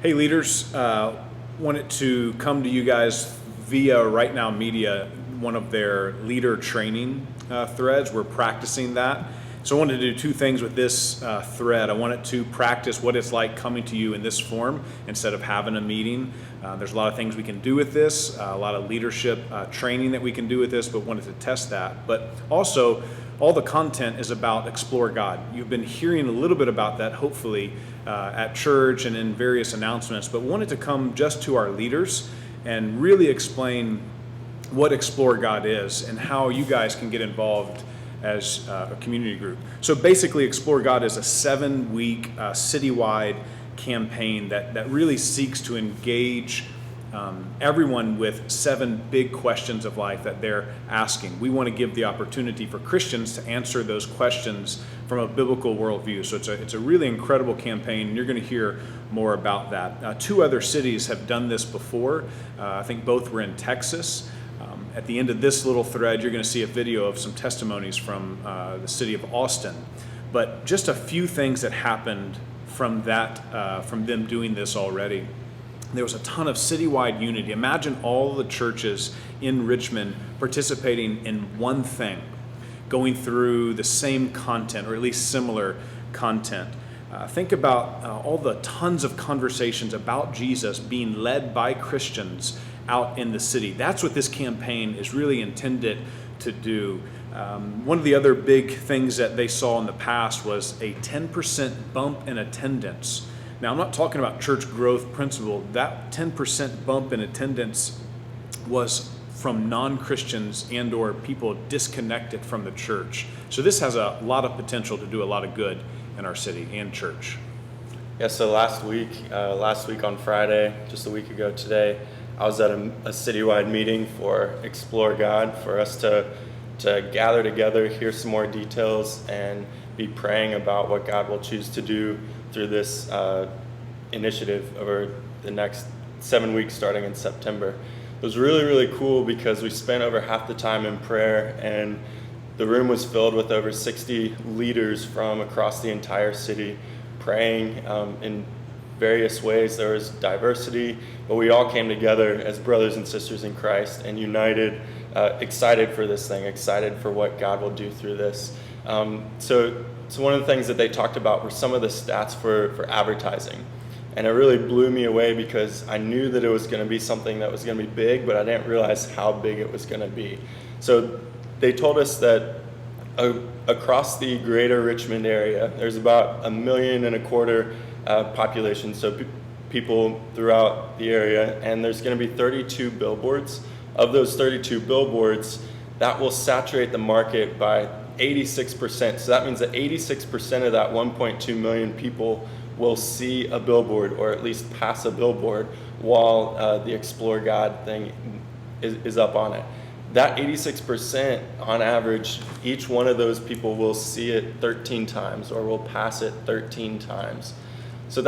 Hey leaders, wanted to come to you guys via Right Now Media, one of their leader training threads. We're practicing that. So I wanted to do two things with this thread. I wanted to practice what it's like coming to you in this form instead of having a meeting. There's a lot of things we can do with this, a lot of leadership training that we can do with this, but wanted to test that. But also, all the content is about Explore God. You've been hearing a little bit about that, hopefully, at church and in various announcements, but wanted to come just to our leaders and really explain what Explore God is and how you guys can get involved as a community group. So basically, Explore God is a 7-week citywide campaign that really seeks to engage everyone with 7 big questions of life that they're asking. We want to give the opportunity for Christians to answer those questions from a biblical worldview. So it's a really incredible campaign, and you're going to hear more about that. 2 other cities have done this before. I think both were in Texas. At the end of this little thread, you're going to see a video of some testimonies from the city of Austin. But just a few things that happened from them doing this already. There was a ton of citywide unity. Imagine all the churches in Richmond participating in one thing, going through the same content, or at least similar content. Think about all the tons of conversations about Jesus being led by Christians out in the city. That's what this campaign is really intended to do. One of the other big things that they saw in the past was a 10% bump in attendance. Now, I'm not talking about church growth principle. That 10% bump in attendance was from non-Christians and or people disconnected from the church. So this has a lot of potential to do a lot of good in our city and church. Yeah, so last week on Friday, just a week ago today, I was at a citywide meeting for Explore God, for us to gather together, hear some more details, and be praying about what God will choose to do through this initiative over the next 7 weeks starting in September. It was really, really cool because we spent over half the time in prayer, and the room was filled with over 60 leaders from across the entire city praying in various ways. There was diversity, but we all came together as brothers and sisters in Christ and united, excited for this thing, excited for what God will do through this. So one of the things that they talked about were some of the stats for advertising. And it really blew me away because I knew that it was going to be something that was going to be big, but I didn't realize how big it was going to be. So they told us that across the greater Richmond area, there's about 1.25 million population, so people throughout the area, and there's going to be 32 billboards. Of those 32 billboards, that will saturate the market by 86%. So that means that 86% of that 1.2 million people will see a billboard, or at least pass a billboard, while the Explore God thing is up on it. That 86%, on average, each one of those people will see it 13 times, or will pass it 13 times. So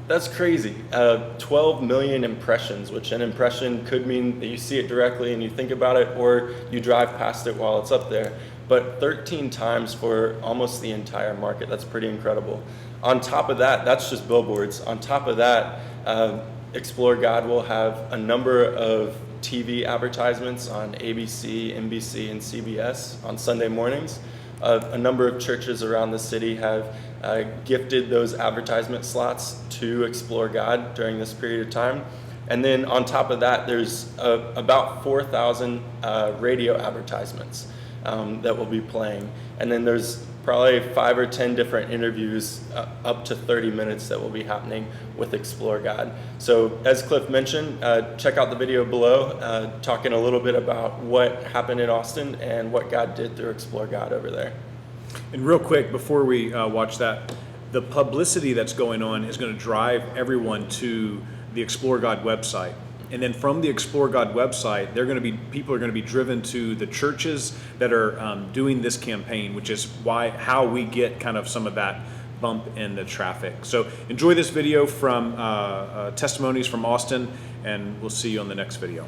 that's crazy. 12 million impressions, which an impression could mean that you see it directly and you think about it, or you drive past it while it's up there. But 13 times for almost the entire market. That's pretty incredible. On top of that, that's just billboards. On top of that, Explore God will have a number of TV advertisements on ABC, NBC, and CBS on Sunday mornings. A number of churches around the city have gifted those advertisement slots to Explore God during this period of time. And then on top of that, there's about 4,000 radio advertisements that will be playing. And then there's probably 5 or 10 different interviews up to 30 minutes that will be happening with Explore God. So as Cliff mentioned, check out the video below, talking a little bit about what happened in Austin and what God did through Explore God over there. And real quick, before we watch that, the publicity that's going on is going to drive everyone to the Explore God website. And then from the Explore God website, people are going to be driven to the churches that are doing this campaign, which is how we get kind of some of that bump in the traffic. So enjoy this video from testimonies from Austin, and we'll see you on the next video.